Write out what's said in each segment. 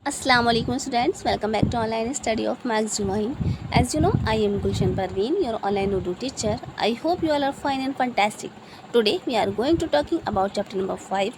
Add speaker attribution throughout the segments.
Speaker 1: Assalamu alaikum students, welcome back to online study of Max Divine. As you know, I am Gulshan Parveen, your online Urdu teacher. I hope you all are fine and fantastic. Today we are going to talking about chapter number 5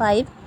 Speaker 1: 5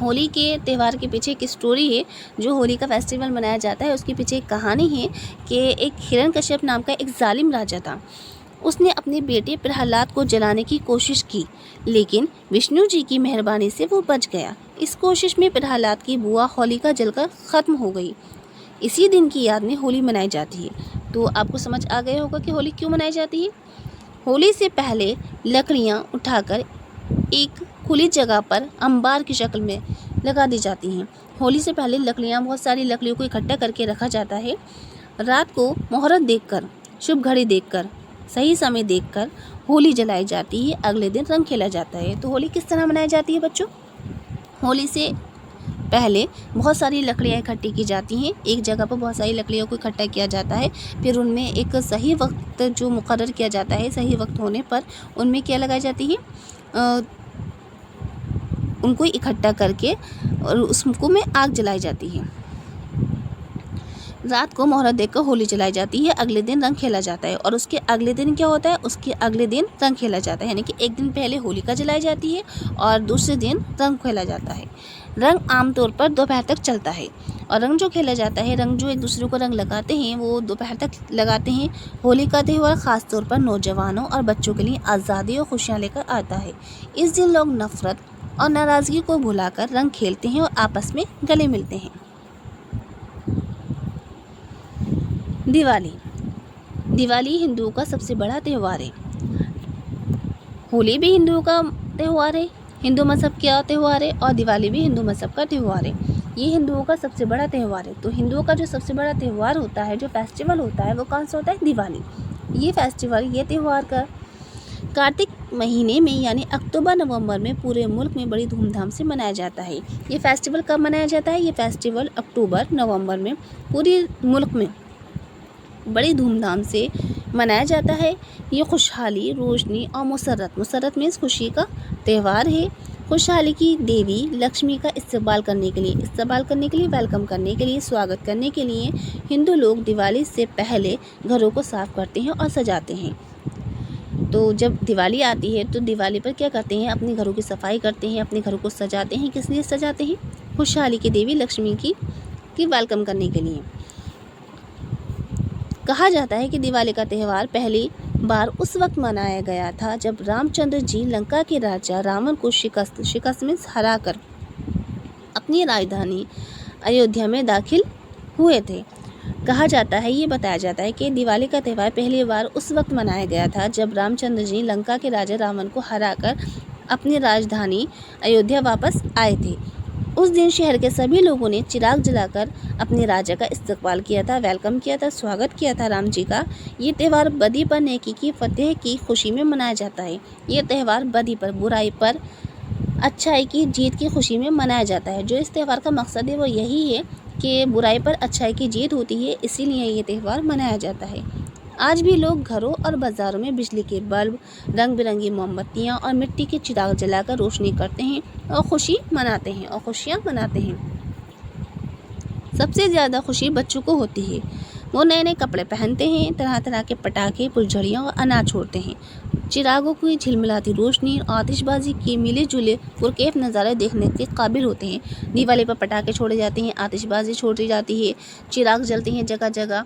Speaker 1: Holi کے تہوار کے پیچھے ایک story ہے. جو ہولی کا festival منایا جاتا ہے اس کے پیچھے ایک کہانی ہے کہ ایک ہرنکشپ نام کا ایک ظالم راجہ تھا. اس نے اپنے بیٹے پرہلاد کو جلانے کی کوشش کی لیکن وشنو جی کی مہربانی سے وہ بچ گیا. اس کوشش میں پرہلاد کی بوا ہولیکا جل کر ختم ہو گئی. اسی دن کی یاد میں ہولی منائی جاتی ہے. تو آپ کو سمجھ آ گیا ہوگا کہ ہولی کیوں منائی جاتی ہے. ہولی سے پہلے لکڑیاں اٹھا کر ایک کھلی جگہ پر انبار کی شکل میں لگا دی جاتی ہیں. ہولی سے پہلے بہت ساری لکڑیوں کو اکٹھا کر کے رکھا جاتا ہے. رات کو مہورت دیکھ کر، شبھ گھڑی دیکھ کر، صحیح سمے دیکھ کر ہولی جلائی جاتی ہے. اگلے دن رنگ کھیلا جاتا ہے. تو ہولی کس طرح منائی جاتی ہے بچوں؟ ہولی سے پہلے بہت ساری لکڑیاں اکٹھی کی جاتی ہیں. ایک جگہ پر بہت ساری لکڑیوں کو اکٹھا کیا جاتا ہے. پھر ان میں ایک صحیح وقت جو مقرر کیا جاتا ہے، صحیح وقت ہونے پر ان میں کیا لگائی جاتی ہے، ان کو اکٹھا کر کے اور اس کو میں آگ جلائی جاتی ہے. رات کو مہورت دیکھ کر ہولی جلائی جاتی ہے. اگلے دن رنگ کھیلا جاتا ہے. اور اس کے اگلے دن کیا ہوتا ہے؟ اس کے اگلے دن رنگ کھیلا جاتا ہے. یعنی کہ ایک دن پہلے ہولیکا جلائی جاتی ہے اور دوسرے دن رنگ کھیلا جاتا ہے. رنگ عام طور پر دوپہر تک چلتا ہے. اور رنگ جو کھیلا جاتا ہے، رنگ جو ایک دوسرے کو رنگ لگاتے ہیں وہ دوپہر تک لگاتے ہیں. ہولی کا تہوار خاص طور پر نوجوانوں اور بچوں کے لیے آزادی اور خوشیاں لے کر آتا ہے. اس دن لوگ نفرت اور ناراضگی کو بھلا کر رنگ کھیلتے ہیں اور آپس میں گلے ملتے ہیں. دیوالی ہندوؤں کا سب سے بڑا تہوار ہے. ہولی بھی ہندوؤں کا تہوار ہے، ہندو مذہب کا تہوار ہے، اور دیوالی بھی ہندو مذہب کا تہوار ہے. یہ ہندوؤں کا سب سے بڑا تہوار ہے. تو ہندوؤں کا جو سب سے بڑا تہوار ہوتا ہے، جو فیسٹیول ہوتا ہے، وہ کون سا ہوتا ہے؟ دیوالی. یہ فیسٹیول، یہ تہوار کا کارتک مہینے میں یعنی اکتوبر نومبر میں پورے ملک میں بڑی دھوم دھام سے منایا جاتا ہے. یہ فیسٹیول کب منایا جاتا ہے؟ یہ فیسٹیول اکتوبر نومبر میں پورے ملک میں بڑی دھوم دھام سے منایا جاتا ہے. یہ خوشحالی، روشنی اور مسرت مینس خوشی کا تہوار ہے. خوشحالی کی دیوی لکشمی کا استقبال کرنے کے لیے ویلکم کرنے کے لیے، سواگت کرنے کے لیے ہندو لوگ دیوالی سے پہلے گھروں کو صاف کرتے ہیں اور سجاتے ہیں. تو جب دیوالی آتی ہے تو دیوالی پر کیا کرتے ہیں؟ اپنے گھروں کی صفائی کرتے ہیں، اپنے گھروں کو سجاتے ہیں. کس لیے سجاتے ہیں؟ خوشحالی کی دیوی لکشمی کی ویلکم کرنے کے لیے. کہا جاتا ہے کہ دیوالی کا تہوار پہلی بار اس وقت منایا گیا تھا جب رام چندر جی لنکا کے راجا راون کو شکست میں ہرا کر اپنی راجدھانی ایودھیا میں داخل ہوئے تھے. کہا جاتا ہے، یہ بتایا جاتا ہے کہ دیوالی کا تہوار پہلی بار اس وقت منایا گیا تھا جب رام چندر جی لنکا کے راجا راون کو ہرا کر اپنی راجدھانی ایودھیا واپس آئے تھے. اس دن شہر کے سبھی لوگوں نے چراغ جلا کر اپنے راجا کا استقبال کیا تھا، ویلکم کیا تھا، سواگت کیا تھا رام جی کا. یہ تہوار بدی پر نیکی کی فتح کی خوشی میں منایا جاتا ہے. یہ تہوار بدی پر برائی پر اچھائی کی جیت کی خوشی میں منایا جاتا ہے. جو اس تہوار کا مقصد ہے وہ یہی ہے کہ برائی پر اچھائی کی جیت ہوتی ہے، اسی لیے یہ تہوار منایا جاتا ہے. آج بھی لوگ گھروں اور بازاروں میں بجلی کے بلب، رنگ برنگی موم بتیاں اور مٹی کے چراغ جلا کر روشنی کرتے ہیں اور خوشیاں مناتے ہیں. سب سے زیادہ خوشی بچوں کو ہوتی ہے. وہ نئے نئے کپڑے پہنتے ہیں، طرح طرح کے پٹاخے، پھلجھڑیاں اور انار چھوڑتے ہیں. چراغوں کی جھلملاتی روشنی اور آتش بازی کی ملے جلے پرکیف نظارے دیکھنے کے قابل ہوتے ہیں. دیوالی پر پٹاخے چھوڑے جاتے ہیں، آتش بازی چھوڑی جاتی ہے، چراغ جلتے ہیں، جگہ جگہ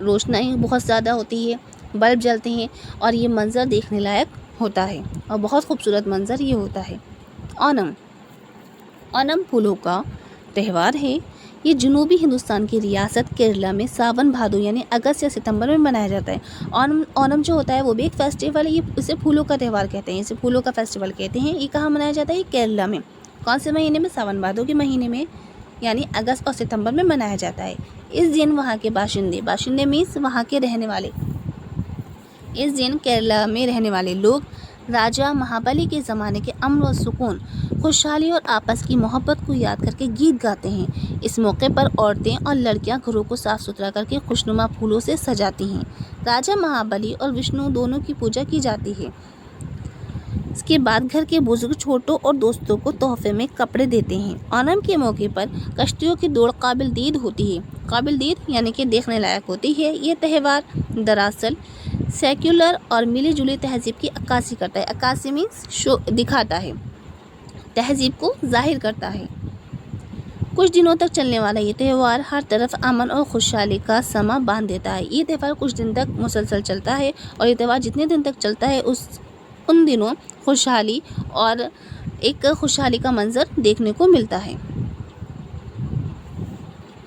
Speaker 1: روشنائی بہت زیادہ ہوتی ہے، بلب جلتے ہیں اور یہ منظر دیکھنے لائق ہوتا ہے اور بہت خوبصورت منظر یہ ہوتا ہے. اونم پھولوں کا تہوار ہے. یہ جنوبی ہندوستان کی ریاست کیرلا میں ساون بھادو یعنی اگست یا ستمبر میں منایا جاتا ہے. اونم جو ہوتا ہے وہ بھی ایک فیسٹیول ہے. اسے پھولوں کا تہوار کہتے ہیں، اسے پھولوں کا فیسٹیول کہتے ہیں. یہ کہاں منایا جاتا ہے؟ کیرلا میں. کون سے مہینے میں؟ ساون بھادو کے مہینے میں یعنی اگست اور ستمبر میں منایا جاتا ہے. اس دن وہاں کے باشندے مینس وہاں کے رہنے والے، اس دن کیرلا میں رہنے والے لوگ راجا مہابلی کے زمانے کے امن و سکون، خوشحالی اور آپس کی محبت کو یاد کر کے گیت گاتے ہیں. اس موقع پر عورتیں اور لڑکیاں گھروں کو صاف ستھرا کر کے خوشنما پھولوں سے سجاتی ہیں. راجا مہابلی اور وشنو دونوں کی پوجا کی جاتی ہے. اس کے بعد گھر کے بزرگ چھوٹوں اور دوستوں کو تحفے میں کپڑے دیتے ہیں. اونم کے موقع پر کشتیوں کی دوڑ قابل دید ہوتی ہے. قابل دید یعنی کہ دیکھنے لائق ہوتی ہے. یہ تہوار دراصل سیکولر اور ملی جلی تہذیب کی عکاسی کرتا ہے. عکاسی مینس دکھاتا ہے، تہذیب کو ظاہر کرتا ہے. کچھ دنوں تک چلنے والا یہ تہوار ہر طرف امن اور خوشحالی کا سما باندھ دیتا ہے۔ یہ تہوار کچھ دن تک مسلسل چلتا ہے اور یہ تہوار جتنے دن تک چلتا ہے ان دنوں خوشحالی اور ایک خوشحالی کا منظر دیکھنے کو ملتا ہے۔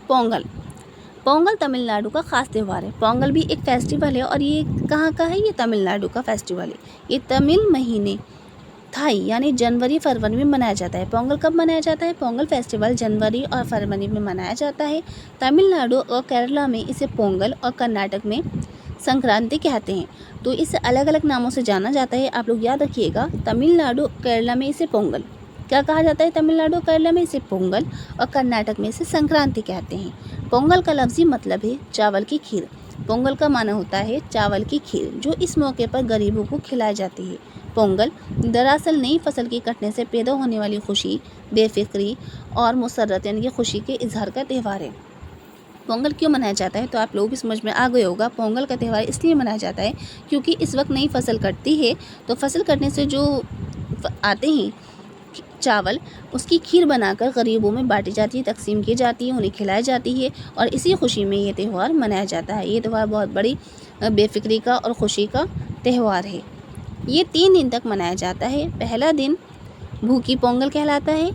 Speaker 1: پونگل تمل ناڈو کا خاص تہوار ہے۔ پونگل بھی ایک فیسٹیول ہے اور یہ کہاں کا ہے؟ یہ تمل ناڈو کا فیسٹیول ہے۔ یہ تمل مہینے تھائی یعنی جنوری فروری میں منایا جاتا ہے۔ پونگل کب منایا جاتا ہے؟ پونگل فیسٹیول جنوری اور فروری میں منایا جاتا ہے۔ تمل ناڈو اور کیرلا میں اسے پونگل اور کرناٹک میں سنکرانتی کہتے ہیں۔ تو اسے الگ الگ ناموں سے جانا جاتا ہے، آپ لوگ یاد رکھیے گا۔ تمل ناڈو کیرلا میں اسے پونگل کیا کہا جاتا ہے؟ تمل ناڈو کیرلا میں اسے پونگل اور کرناٹک میں اسے سنکرانتی کہتے ہیں۔ پونگل کا لفظی مطلب ہے چاول کی کھیر۔ پونگل کا معنی ہوتا ہے چاول کی کھیر، جو اس موقع پر غریبوں کو کھلائی جاتی ہے۔ پونگل دراصل نئی فصل کے کٹنے سے پیدا ہونے والی خوشی، بے فکری اور مسرت یعنی کہ خوشی کے اظہار کا تہوار ہے۔ پونگل کیوں منایا جاتا ہے؟ تو آپ لوگوں بھی سمجھ میں آ گئے ہوگا۔ پونگل کا تہوار اس لیے منایا جاتا ہے کیونکہ اس وقت نئی فصل کٹتی ہے، تو فصل کٹنے سے جو آتے ہیں چاول، اس کی کھیر بنا کر غریبوں میں بانٹی جاتی ہے، تقسیم کی جاتی ہے، انہیں کھلائی جاتی ہے اور اسی خوشی میں یہ تہوار منایا جاتا ہے۔ یہ تہوار بہت بڑی بے فکری کا اور خوشی کا تہوار ہے۔ یہ 3 دن تک منایا جاتا ہے۔ پہلا دن بھوکی پونگل کہلاتا ہے۔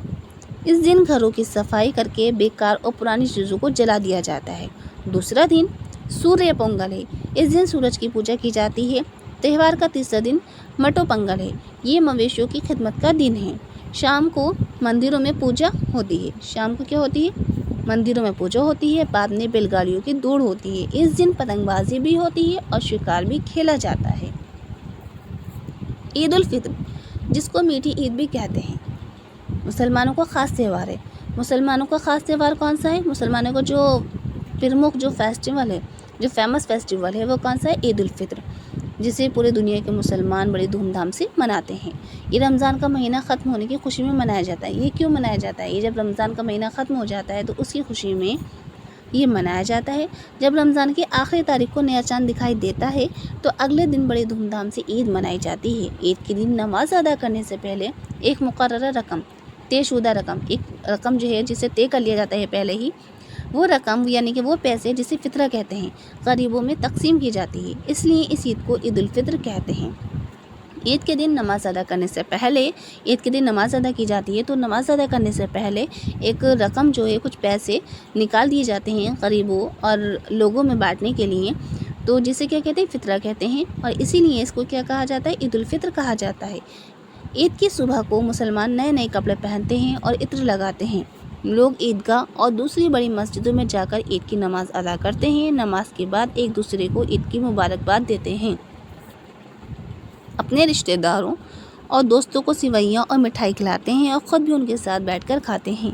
Speaker 1: اس دن گھروں کی صفائی کر کے بیکار اور پرانی چیزوں کو جلا دیا جاتا ہے۔ دوسرا دن سوریہ پونگل ہے۔ اس دن سورج کی پوجا کی جاتی ہے۔ تہوار کا تیسرا دن مٹو پنگل ہے۔ یہ مویشیوں کی خدمت کا دن ہے۔ شام کو مندروں میں پوجا ہوتی ہے۔ شام کو کیا ہوتی ہے؟ مندروں میں پوجا ہوتی ہے۔ بعد میں بیل گاڑیوں کی دوڑ ہوتی ہے۔ اس دن پتنگ بازی بھی ہوتی ہے اور شکار بھی کھیلا جاتا ہے۔ عید الفطر، جس کو میٹھی عید بھی کہتے ہیں، مسلمانوں کا خاص تہوار ہے۔ مسلمانوں کا خاص تہوار کون سا ہے؟ مسلمانوں کا جو پرمکھ جو فیسٹیول ہے، جو فیمس فیسٹیول ہے، وہ کون سا ہے؟ عید الفطر، جسے پورے دنیا کے مسلمان بڑی دھوم دھام سے مناتے ہیں۔ یہ رمضان کا مہینہ ختم ہونے کی خوشی میں منایا جاتا ہے۔ یہ کیوں منایا جاتا ہے؟ یہ جب رمضان کا مہینہ ختم ہو جاتا ہے تو اس کی خوشی میں یہ منایا جاتا ہے۔ جب رمضان کی آخری تاریخ کو نیا چاند دکھائی دیتا ہے تو اگلے دن بڑے دھوم دھام سے عید منائی جاتی ہے۔ عید کے دن نماز ادا کرنے سے پہلے ایک مقررہ رقم، طے شدہ رقم، ایک رقم جو ہے جسے طے کر لیا جاتا ہے پہلے ہی، وہ رقم یعنی کہ وہ پیسے جسے فطرہ کہتے ہیں، غریبوں میں تقسیم کی جاتی ہے۔ اس لیے اس عید کو عید الفطر کہتے ہیں۔ عید کے دن نماز ادا کرنے سے پہلے، عید کے دن نماز ادا کی جاتی ہے تو نماز ادا کرنے سے پہلے ایک رقم جو ہے، کچھ پیسے نکال دیے جاتے ہیں غریبوں اور لوگوں میں بانٹنے کے لیے، تو جسے کیا کہتے ہیں؟ فطرہ کہتے ہیں، اور اسی لیے اس کو کیا کہا جاتا ہے؟ عید الفطر کہا جاتا ہے۔ عید کی صبح کو مسلمان نئے نئے کپڑے پہنتے ہیں اور عطر لگاتے ہیں۔ لوگ عیدگاہ اور دوسری بڑی مسجدوں میں جا کر عید کی نماز ادا کرتے ہیں۔ نماز کے بعد ایک دوسرے کو عید کی مبارکباد دیتے ہیں۔ اپنے رشتہ داروں اور دوستوں کو سوئیاں اور مٹھائی کھلاتے ہیں اور خود بھی ان کے ساتھ بیٹھ کر کھاتے ہیں۔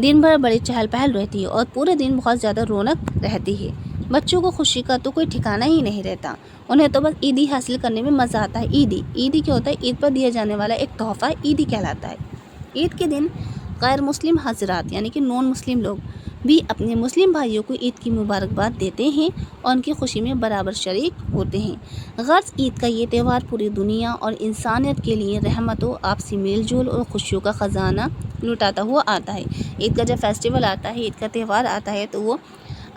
Speaker 1: دن بھر بڑی چہل پہل رہتی ہے اور پورے دن بہت زیادہ رونق رہتی ہے۔ بچوں کو خوشی کا تو کوئی ٹھکانہ ہی نہیں رہتا، انہیں تو بس عیدی حاصل کرنے میں مزہ آتا ہے۔ عیدی کیا ہوتا ہے؟ عید پر دیا جانے والا ایک تحفہ عیدی کہلاتا ہے۔ عید کے دن غیر مسلم حضرات یعنی کہ نان مسلم لوگ بھی اپنے مسلم بھائیوں کو عید کی مبارکباد دیتے ہیں اور ان کی خوشی میں برابر شریک ہوتے ہیں۔ غرض عید کا یہ تہوار پوری دنیا اور انسانیت کے لیے رحمت و آپسی میل جول اور خوشیوں کا خزانہ لٹاتا ہوا آتا ہے۔ عید کا جب فیسٹیول آتا ہے، عید کا تہوار آتا ہے تو وہ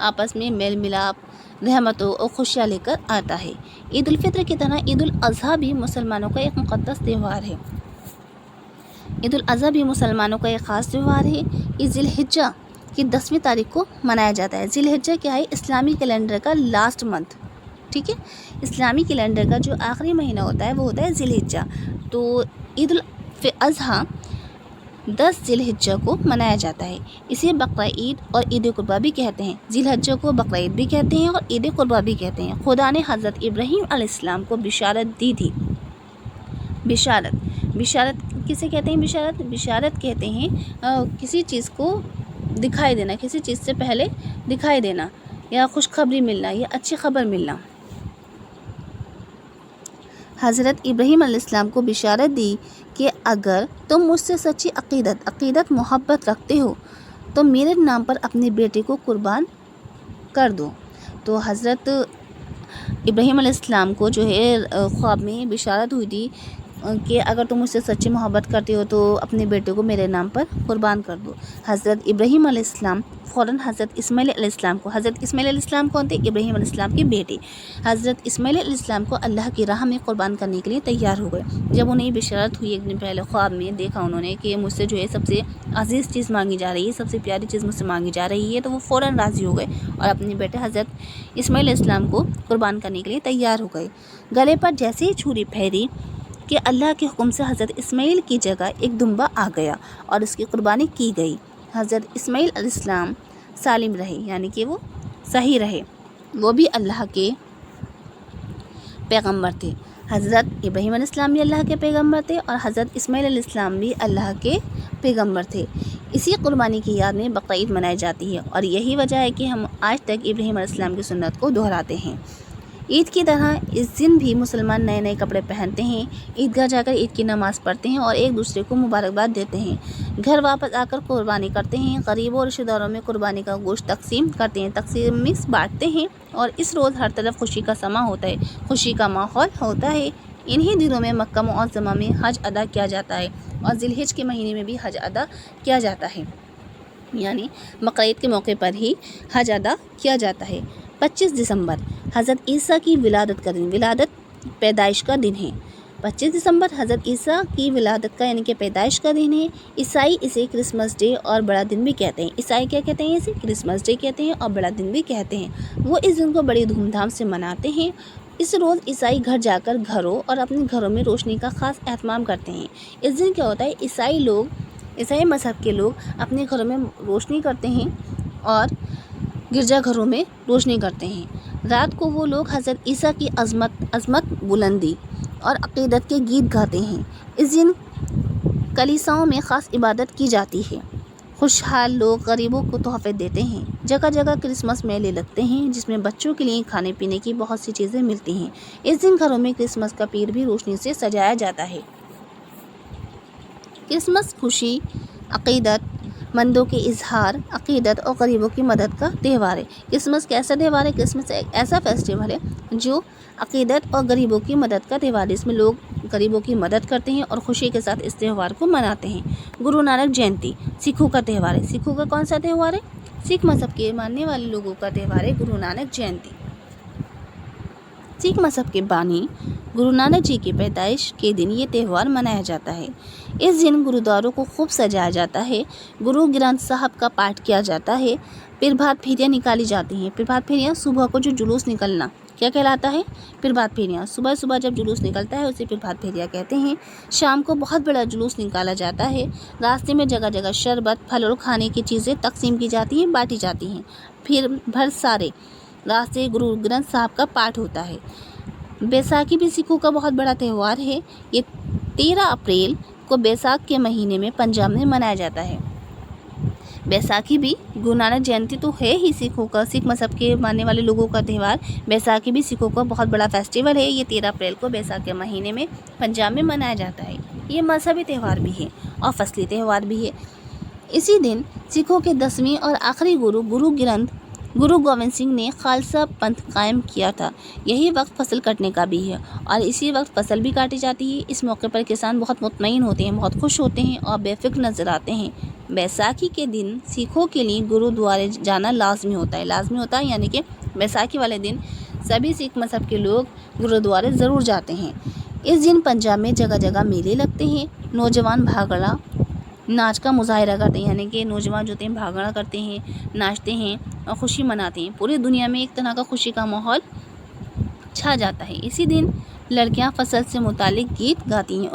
Speaker 1: آپس میں میل ملاپ، رحمتوں اور خوشیاں لے کر آتا ہے۔ عید الفطر کی طرح عید الاضحیٰ بھی مسلمانوں کا ایک مقدس تہوار ہے۔ عید الاضحیٰ بھی مسلمانوں کا ایک خاص تہوار ہے۔ یہ ذی الحجہ کی 10ویں تاریخ کو منایا جاتا ہے۔ ذی الحجہ کیا ہے؟ اسلامی کیلنڈر کا لاسٹ منتھ، ٹھیک ہے؟ اسلامی کیلنڈر کا جو آخری مہینہ ہوتا ہے وہ ہوتا ہے ذی الحجہ۔ تو عید الاضحیٰ 10 ذی الحجہ کو منایا جاتا ہے۔ اسے بقرہ عید اور عید قربہ بھی کہتے ہیں۔ ذی الحجہ کو بقرہ عید بھی کہتے ہیں اور عید قربہ بھی کہتے ہیں۔ خدا نے حضرت ابراہیم علیہ السلام کو بشارت دی تھی۔ بشارت کسے کہتے ہیں؟ بشارت کہتے ہیں کسی چیز کو دکھائی دینا، کسی چیز سے پہلے دکھائی دینا، یا خوشخبری ملنا، یا اچھی خبر ملنا۔ حضرت ابراہیم علیہ السلام کو بشارت دی کہ اگر تم مجھ سے سچی عقیدت محبت رکھتے ہو تو میرے نام پر اپنے بیٹے کو قربان کر دو۔ تو حضرت ابراہیم علیہ السلام کو جو ہے خواب میں بشارت ہوئی تھی کہ اگر تم مجھ سے سچی محبت کرتے ہو تو اپنے بیٹے کو میرے نام پر قربان کر دو۔ حضرت ابراہیم علیہ السلام فوراً حضرت اسماعیل علیہ السلام کو، حضرت اسماعیل علیہ السلام کون تھے؟ ابراہیم علیہ السلام کے بیٹے، حضرت اسماعیل علیہ السلام کو اللہ کی راہ میں قربان کرنے کے لیے تیار ہو گئے۔ جب انہیں بشارت ہوئی ایک دن پہلے خواب میں دیکھا انہوں نے کہ مجھ سے جو ہے سب سے عزیز چیز مانگی جا رہی ہے، سب سے پیاری چیز مجھ سے مانگی جا رہی ہے، تو وہ فوراً راضی ہو گئے اور اپنے بیٹے حضرت اسماعیل علیہ السلام کو قربان کرنے کے لیے تیار ہو گئے۔ گلے پر جیسے ہی چھری پھیری کہ اللہ کے حکم سے حضرت اسماعیل کی جگہ ایک دمبا آ گیا اور اس کی قربانی کی گئی۔ حضرت اسماعیل علیہ السلام سالم رہے، یعنی کہ وہ صحیح رہے، وہ بھی اللہ کے پیغمبر تھے۔ حضرت ابراہیم علیہ السلام بھی اللہ کے پیغمبر تھے اور حضرت اسماعیل علیہ السلام بھی اللہ کے پیغمبر تھے۔ اسی قربانی کی یاد میں بقرعید منائی جاتی ہے اور یہی وجہ ہے کہ ہم آج تک ابراہیم علیہ السلام کی سنت کو دہراتے ہیں۔ عید کی طرح اس دن بھی مسلمان نئے نئے کپڑے پہنتے ہیں، عیدگاہ جا کر عید کی نماز پڑھتے ہیں اور ایک دوسرے کو مبارکباد دیتے ہیں، گھر واپس آ کر قربانی کرتے ہیں، غریبوں اور رشتہ داروں میں قربانی کا گوشت تقسیم کرتے ہیں، تقسیم بانٹتے ہیں اور اس روز ہر طرف خوشی کا سما ہوتا ہے، خوشی کا ماحول ہوتا ہے۔ انہی دنوں میں مکہ معظمہ میں حج ادا کیا جاتا ہے اور ذی الحجہ کے مہینے میں بھی حج ادا کیا جاتا ہے، یعنی بقرعید کے موقع پر ہی حج ادا کیا جاتا ہے۔ 25 دسمبر حضرت عیسیٰ کی ولادت کا دن، ولادت پیدائش کا دن ہے۔ 25 دسمبر حضرت عیسیٰ کی ولادت کا یعنی کہ پیدائش کا دن ہے۔ عیسائی اسے کرسمس ڈے اور بڑا دن بھی کہتے ہیں۔ عیسائی کیا کہتے ہیں؟ اسے کرسمس ڈے کہتے ہیں اور بڑا دن بھی کہتے ہیں۔ وہ اس دن کو بڑی دھوم دھام سے مناتے ہیں۔ اس روز عیسائی گھر جا کر گھروں اور اپنے گھروں میں روشنی کا خاص اہتمام کرتے ہیں۔ اس دن کیا ہوتا ہے، عیسائی مذہب کے لوگ اپنے گھروں میں روشنی کرتے ہیں اور گرجا گھروں میں روشنی کرتے ہیں۔ رات کو وہ لوگ حضرت عیسیٰ کی عظمت، بلندی اور عقیدت کے گیت گاتے ہیں۔ اس دن کلیساؤں میں خاص عبادت کی جاتی ہے۔ خوشحال لوگ غریبوں کو تحفے دیتے ہیں۔ جگہ جگہ کرسمس میلے لگتے ہیں جس میں بچوں کے لیے کھانے پینے کی بہت سی چیزیں ملتی ہیں۔ اس دن گھروں میں کرسمس کا پیر بھی روشنی سے سجایا جاتا ہے۔ کرسمس خوشی، عقیدت مندوں کے اظہار، عقیدت اور غریبوں کی مدد کا تہوار ہے۔ کرسمس کیسا تہوار ہے؟ کرسمس ایک ایسا فیسٹیول ہے جو عقیدت اور غریبوں کی مدد کا تہوار ہے۔ اس میں لوگ غریبوں کی مدد کرتے ہیں اور خوشی کے ساتھ اس تہوار کو مناتے ہیں۔ گرو نانک جینتی سکھوں کا تہوار ہے۔ سکھوں کا کون سا تہوار ہے؟ سکھ مذہب کے ماننے والے لوگوں کا تہوار ہے گرو نانک جینتی۔ سکھ مذہب کے بانی گرو نانک جی کی پیدائش کے دن یہ تہوار منایا جاتا ہے۔ اس دن گرودواروں کو خوب سجایا جاتا ہے، گرو گرنتھ صاحب کا پاٹھ کیا جاتا ہے، پربھات پھیریاں نکالی جاتی ہیں۔ پربھات پھیریاں صبح کو جو جلوس نکلنا کیا کہلاتا ہے؟ پربھات پھیریاں۔ صبح صبح جب جلوس نکلتا ہے اسے پربھات پھیریاں کہتے ہیں۔ شام کو بہت بڑا جلوس نکالا جاتا ہے، راستے میں جگہ جگہ شربت، پھل اور کھانے کی چیزیں تقسیم کی جاتی ہیں، بانٹی جاتی ہیں، پھر بھر سارے راستے گرو گرنتھ صاحب کا پاٹھ ہوتا ہے۔ بیساکھی بھی سکھوں کا بہت بڑا تہوار ہے۔ یہ 13 اپریل کو بیساکھ کے مہینے میں پنجاب میں منایا جاتا ہے۔ بیساکھی بھی گرو نانک جینتی تو ہے ہی سکھوں کا، سکھ مذہب کے ماننے والے لوگوں کا تہوار، بیساکھی بھی سکھوں کا بہت بڑا فیسٹیول ہے۔ یہ 13 اپریل کو بیساکھ کے مہینے میں پنجاب میں منایا جاتا ہے۔ یہ مذہبی تہوار بھی ہے اور فصلی تہوار بھی ہے۔ اسی دن سکھوں کے 10ویں اور آخری گرو گوبند سنگھ نے خالصہ پنتھ قائم کیا تھا۔ یہی وقت فصل کٹنے کا بھی ہے اور اسی وقت فصل بھی کاٹی جاتی ہے۔ اس موقع پر کسان بہت مطمئن ہوتے ہیں، بہت خوش ہوتے ہیں اور بے فکر نظر آتے ہیں۔ بیساکھی کے دن سکھوں کے لیے گرودوارے جانا لازمی ہوتا ہے، یعنی کہ بیساکھی والے دن سبھی سکھ مذہب کے لوگ گرودوارے ضرور جاتے ہیں۔ اس دن پنجاب میں جگہ جگہ میلے لگتے ہیں، نوجوان بھانگڑا ناچ کا مظاہرہ کرتے ہیں، یعنی کہ نوجوان جو ہیں بھانگڑا کرتے ہیں، ناچتے ہیں اور خوشی مناتے ہیں۔ پوری دنیا میں ایک طرح کا خوشی کا ماحول چھا جاتا ہے۔ اسی دن لڑکیاں فصل سے متعلق گیت گاتی ہیں